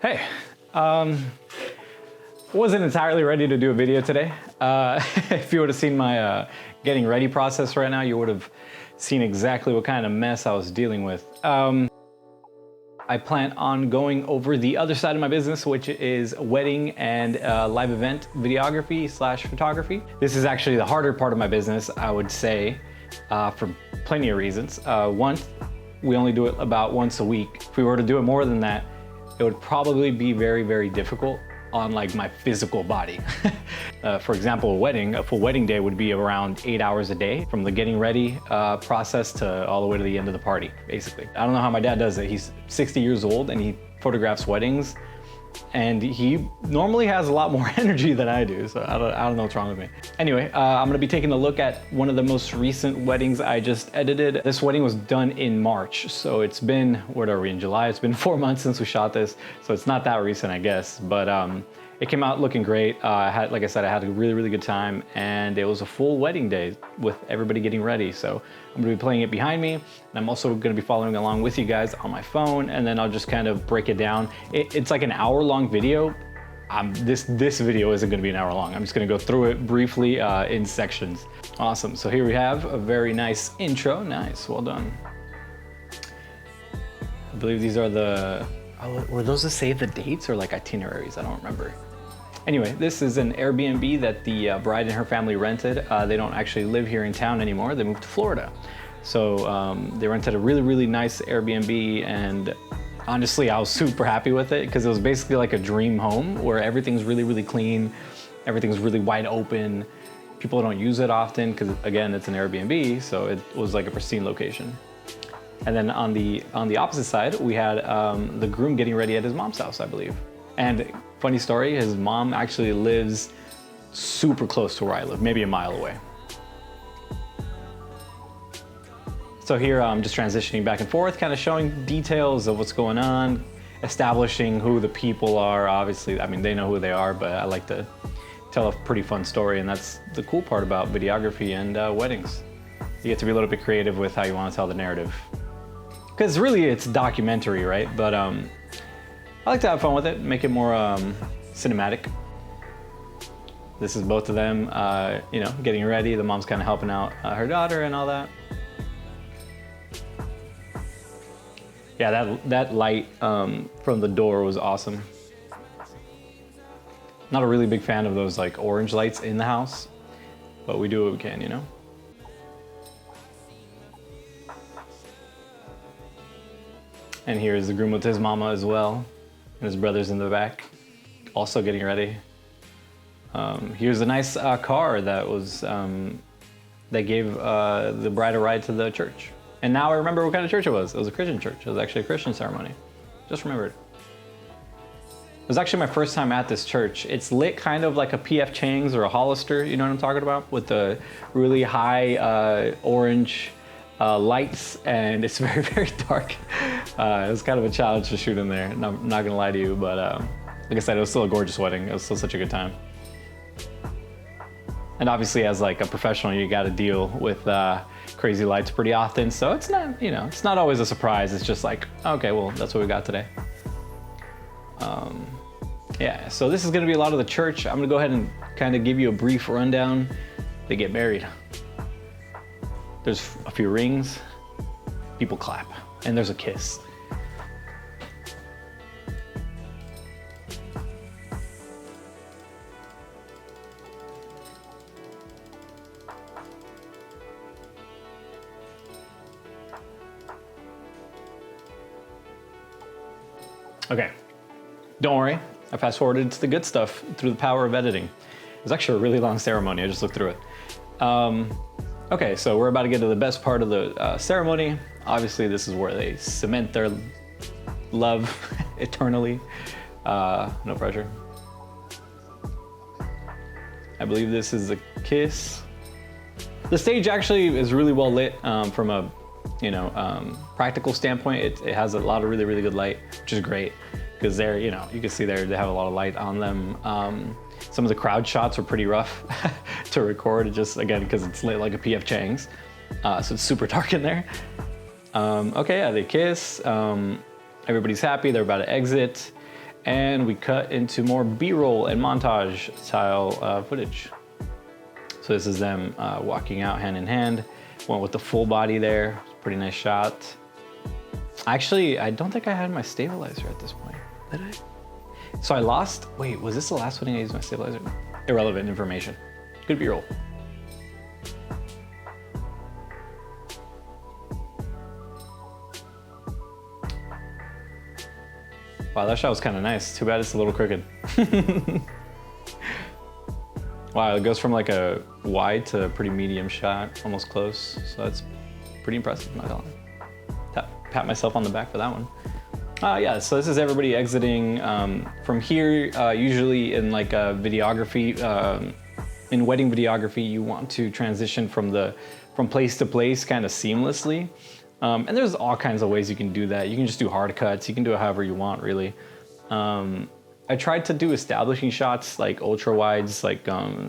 Hey, wasn't entirely ready to do a video today. If you would have seen my getting ready process right now, you would have seen exactly what kind of mess I was dealing with. I plan on going over the other side of my business, which is wedding and live event videography / photography. This is actually the harder part of my business, I would say, for plenty of reasons. One, we only do it about once a week. If we were to do it more than that, it would probably be very, very difficult on like my physical body. For example, a full wedding day would be around 8 hours a day, from the getting ready process to all the way to the end of the party, basically. I don't know how my dad does it. He's 60 years old and he photographs weddings, and he normally has a lot more energy than I do, so I don't know what's wrong with me. Anyway, I'm gonna be taking a look at one of the most recent weddings I just edited. This wedding was done in March, so it's been, what are we, in July? It's been 4 months since we shot this, so it's not that recent, I guess, but it came out looking great. Like I said, I had a really, really good time, and it was a full wedding day with everybody getting ready. So I'm gonna be playing it behind me, and I'm also gonna be following along with you guys on my phone, and then I'll just kind of break it down. It's like an hour-long video. This video isn't gonna be an hour long. I'm just gonna go through it briefly in sections. Awesome, so here we have a very nice intro. Nice, well done. I believe these are the, were those the save the dates or like itineraries? I don't remember. Anyway, this is an Airbnb that the bride and her family rented. They don't actually live here in town anymore. They moved to Florida. So they rented a really, really nice Airbnb, and honestly, I was super happy with it because it was basically like a dream home where everything's really, really clean. Everything's really wide open. People don't use it often because, again, it's an Airbnb, so it was like a pristine location. And then on the opposite side, we had the groom getting ready at his mom's house, I believe. And funny story, his mom actually lives super close to where I live, maybe a mile away. So here I'm just transitioning back and forth, kind of showing details of what's going on, establishing who the people are. Obviously, I mean, they know who they are, but I like to tell a pretty fun story, and that's the cool part about videography and weddings. You get to be a little bit creative with how you want to tell the narrative. Because really it's documentary, right? But I like to have fun with it, make it more cinematic. This is both of them, you know, getting ready. The mom's kind of helping out her daughter and all that. Yeah, that light from the door was awesome. Not a really big fan of those like orange lights in the house, but we do what we can, you know? And here's the groom with his mama as well, and his brother's in the back, also getting ready. Here's a nice car that was that gave the bride a ride to the church. And now I remember what kind of church it was. It was a Christian church. It was actually a Christian ceremony. Just remembered. It was actually my first time at this church. It's lit kind of like a P.F. Chang's or a Hollister, you know what I'm talking about? With the really high orange lights, and it's very, very dark. It was kind of a challenge to shoot in there, and I'm not gonna lie to you, but like I said, it was still a gorgeous wedding. It was still such a good time. And obviously, as like a professional, you gotta deal with crazy lights pretty often, so it's not, you know, it's not always a surprise. It's just like, okay, well, that's what we got today. Yeah, so this is gonna be a lot of the church. I'm gonna go ahead and kind of give you a brief rundown. They get married. There's a few rings, people clap, and there's a kiss. Okay, don't worry, I fast forwarded to the good stuff through the power of editing. It was actually a really long ceremony, I just looked through it. Okay, so we're about to get to the best part of the ceremony. Obviously, this is where they cement their love eternally. No pressure. I believe this is a kiss. The stage actually is really well lit from a, you know, practical standpoint. It has a lot of really, really good light, which is great because they're, you know, you can see there they have a lot of light on them. Some of the crowd shots were pretty rough to record, just again, because it's lit like a P.F. Chang's. So it's super dark in there. Okay, yeah, they kiss. Everybody's happy, they're about to exit. And we cut into more B-roll and montage style footage. So this is them walking out hand in hand. Went with the full body there. Pretty nice shot. Actually, I don't think I had my stabilizer at this point. Did I? So I lost, wait, was this the last wedding I used my stabilizer? Irrelevant information. Good B-roll. Wow, that shot was kind of nice. Too bad it's a little crooked. Wow, it goes from like a wide to a pretty medium shot, almost close. So that's pretty impressive, not gonna lie. Pat myself on the back for that one. Yeah, so this is everybody exiting from here. Usually in like videography, in wedding videography, you want to transition from place to place kind of seamlessly. And there's all kinds of ways you can do that. You can just do hard cuts. You can do it however you want, really. I tried to do establishing shots like ultra wides, like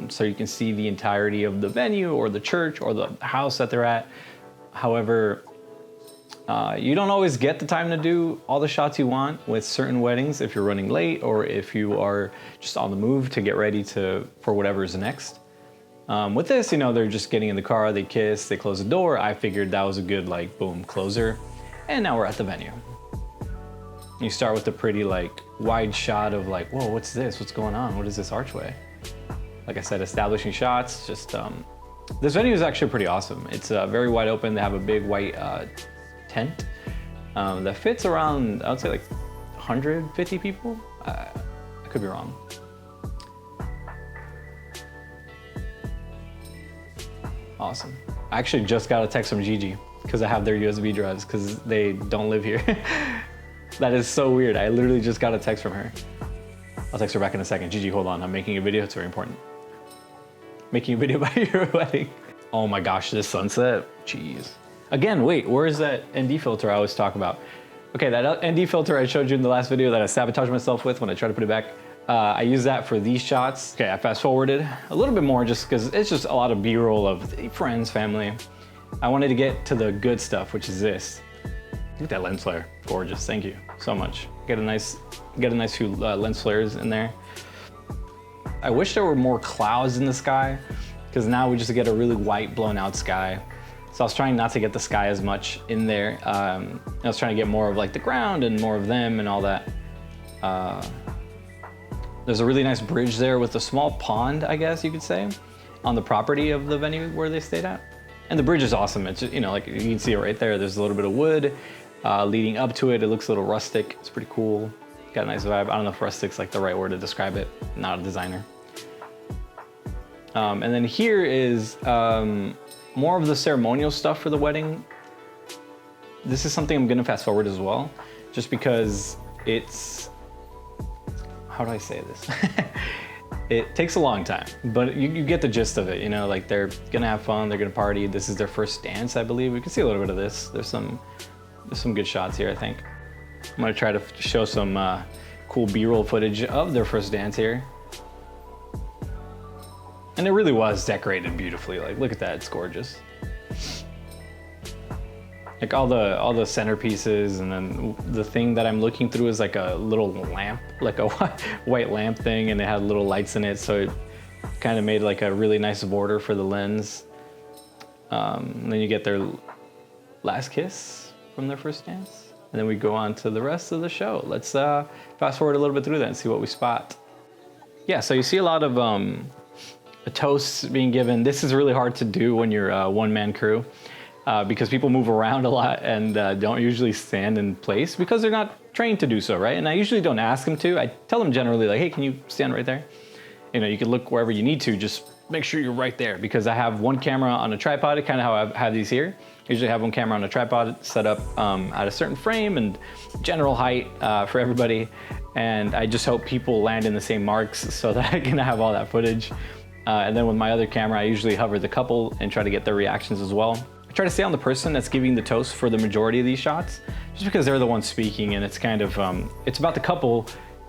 so you can see the entirety of the venue or the church or the house that they're at. However, you don't always get the time to do all the shots you want with certain weddings if you're running late or if you are just on the move to get ready for whatever is next. With this, you know, they're just getting in the car, they kiss, they close the door. I figured that was a good like boom closer. And now we're at the venue. You start with a pretty like wide shot of like, whoa, what's this? What's going on? What is this archway? Like I said, establishing shots, just, this venue is actually pretty awesome. It's very wide open. They have a big white tent that fits around, I would say like 150 people. I could be wrong. Awesome. I actually just got a text from Gigi because I have their USB drives because they don't live here. That is so weird. I literally just got a text from her. I'll text her back in a second. Gigi, hold on. I'm making a video. It's very important. Making a video about your wedding. Oh my gosh, this sunset. Jeez. Again, wait, where is that ND filter I always talk about? Okay, that ND filter I showed you in the last video that I sabotaged myself with when I tried to put it back. I use that for these shots. Okay, I fast forwarded a little bit more just because it's just a lot of B-roll of friends, family. I wanted to get to the good stuff, which is this. Look at that lens flare, gorgeous, thank you so much. Get a nice few lens flares in there. I wish there were more clouds in the sky because now we just get a really white blown out sky. So I was trying not to get the sky as much in there. I was trying to get more of like the ground and more of them and all that. There's a really nice bridge there with a small pond, I guess you could say, on the property of the venue where they stayed at. And the bridge is awesome. It's just, you know, like you can see it right there. There's a little bit of wood leading up to it. It looks a little rustic. It's pretty cool. Got a nice vibe. I don't know if rustic's like the right word to describe it. Not a designer. And then here is more of the ceremonial stuff for the wedding. This is something I'm gonna fast forward as well, just because it's, how do I say this? It takes a long time, but you get the gist of it, you know, like they're gonna have fun, they're gonna party. This is their first dance, I believe. We can see a little bit of this. There's some good shots here, I think. I'm gonna try to show some cool B-roll footage of their first dance here. And it really was decorated beautifully. Like, look at that, it's gorgeous. Like all the centerpieces, and then the thing that I'm looking through is like a little lamp, like a white lamp thing, and it had little lights in it, so it kind of made like a really nice border for the lens. And then you get their last kiss from their first dance. And then we go on to the rest of the show. Let's fast forward a little bit through that and see what we spot. Yeah, so you see a lot of toasts being given. This is really hard to do when you're a one-man crew. Because people move around a lot and don't usually stand in place because they're not trained to do so, right? And I usually don't ask them to. I tell them generally like, hey, can you stand right there? You know, you can look wherever you need to, just make sure you're right there, because I have one camera on a tripod, kind of how I have these here. I usually have one camera on a tripod set up at a certain frame and general height for everybody. And I just hope people land in the same marks so that I can have all that footage. And then with my other camera, I usually hover the couple and try to get their reactions as well. I try to stay on the person that's giving the toast for the majority of these shots, just because they're the ones speaking, and it's kind of, it's about the couple,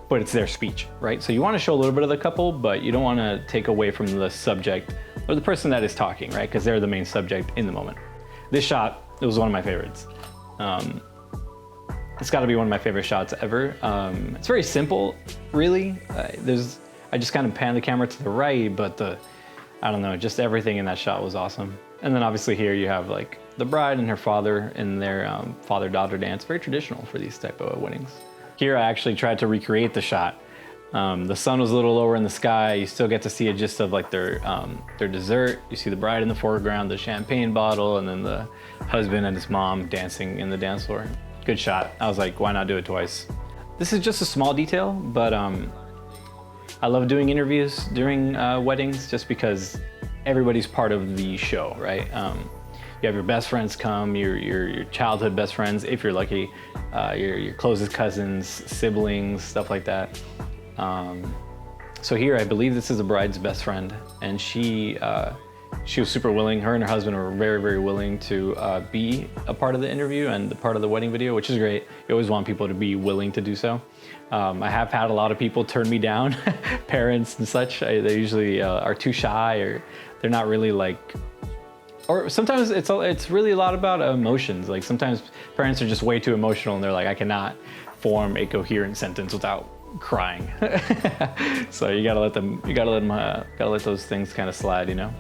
but it's their speech, right? So you want to show a little bit of the couple, but you don't want to take away from the subject or the person that is talking, right? Because they're the main subject in the moment. This shot, it was one of my favorites. It's got to be one of my favorite shots ever. It's very simple, really. I just kind of pan the camera to the right, but I don't know, just everything in that shot was awesome. And then obviously here you have like the bride and her father in their father-daughter dance, very traditional for these type of weddings. Here I actually tried to recreate the shot. The sun was a little lower in the sky. You still get to see a gist of like their dessert. You see the bride in the foreground, the champagne bottle, and then the husband and his mom dancing in the dance floor. Good shot. I was like, why not do it twice? This is just a small detail, but I love doing interviews during weddings just because everybody's part of the show, right? You have your best friends come, your childhood best friends, if you're lucky, your closest cousins, siblings, stuff like that. So here, I believe this is the bride's best friend, and she was super willing. Her and her husband were very, very willing to be a part of the interview and a part of the wedding video, which is great. You always want people to be willing to do so. I have had a lot of people turn me down, parents and such. They usually are too shy, or they're not really like, or sometimes it's really a lot about emotions. Like sometimes parents are just way too emotional and they're like, I cannot form a coherent sentence without crying. So you gotta let those things kind of slide, you know?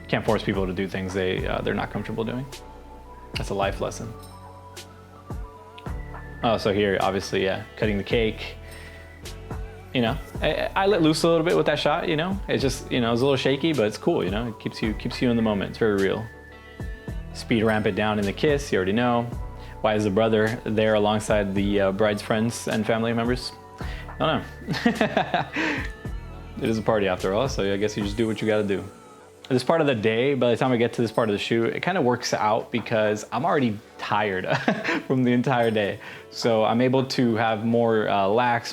Can't force people to do things they're not comfortable doing. That's a life lesson. Oh, so here, obviously, yeah, cutting the cake. You know, I let loose a little bit with that shot, you know? It's just, you know, it's a little shaky, but it's cool, you know? It keeps you in the moment. It's very real. Speed ramp it down in the kiss, you already know. Why is the brother there alongside the bride's friends and family members? I don't know. It is a party after all, so I guess you just do what you gotta do. This part of the day, by the time I get to this part of the shoot, it kind of works out because I'm already tired from the entire day. So I'm able to have more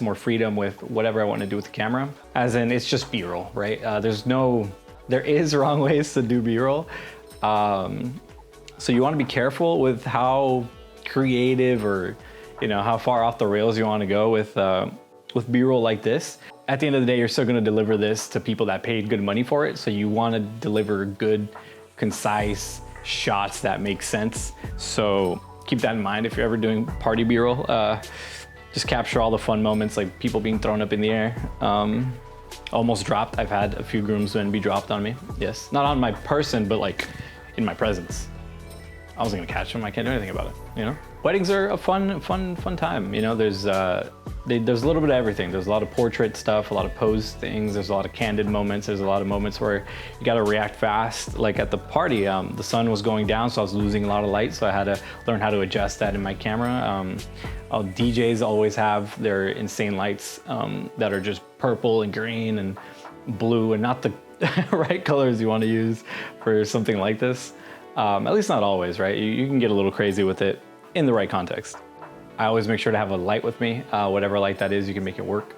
more freedom with whatever I want to do with the camera. As in, it's just B-roll, right? There is wrong ways to do B-roll. So you want to be careful with how creative or, you know, how far off the rails you want to go with B-roll like this. At the end of the day, you're still going to deliver this to people that paid good money for it. So you want to deliver good, concise shots that make sense. So keep that in mind if you're ever doing party B-roll. Just capture all the fun moments, like people being thrown up in the air. Almost dropped. I've had a few groomsmen be dropped on me. Yes, not on my person, but like in my presence. I wasn't gonna catch them. I can't do anything about it, you know? Weddings are a fun time. You know, there's a little bit of everything. There's a lot of portrait stuff, a lot of pose things. There's a lot of candid moments. There's a lot of moments where you got to react fast. Like at the party, the sun was going down, so I was losing a lot of light. So I had to learn how to adjust that in my camera. DJs always have their insane lights that are just purple and green and blue and not the right colors you want to use for something like this. At least not always, right? You can get a little crazy with it in the right context. I always make sure to have a light with me. Whatever light that is, you can make it work.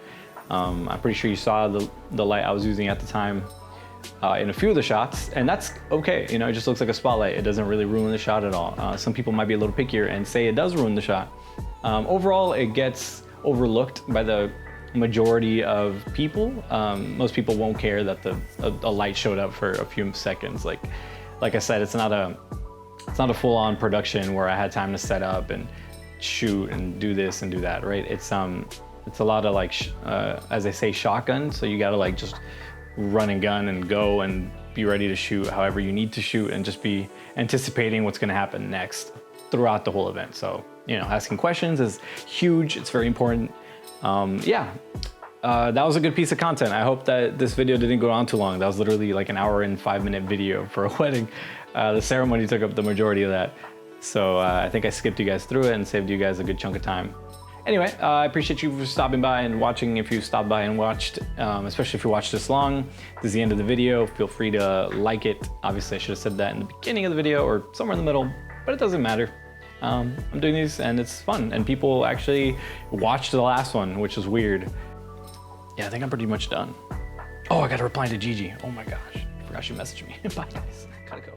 I'm pretty sure you saw the light I was using at the time in a few of the shots, and that's okay. You know, it just looks like a spotlight. It doesn't really ruin the shot at all. Some people might be a little pickier and say it does ruin the shot. Overall, it gets overlooked by the majority of people. Most people won't care that a light showed up for a few seconds. Like I said, it's not a full-on production where I had time to set up and shoot and do this and do that, right? It's a lot of like, as they say, shotgun. So you gotta like just run and gun and go and be ready to shoot however you need to shoot and just be anticipating what's gonna happen next throughout the whole event. So, you know, asking questions is huge. It's very important. That was a good piece of content. I hope that this video didn't go on too long. That was literally like an hour and 5-minute video for a wedding. The ceremony took up the majority of that. So I think I skipped you guys through it and saved you guys a good chunk of time. Anyway, I appreciate you for stopping by and watching. If you stopped by and watched, especially if you watched this long, this is the end of the video. Feel free to like it. Obviously I should have said that in the beginning of the video or somewhere in the middle, but it doesn't matter. I'm doing these and it's fun. And people actually watched the last one, which is weird. Yeah, I think I'm pretty much done. Oh, I got to reply to Gigi. Oh my gosh, I forgot she messaged me. Bye guys, gotta go.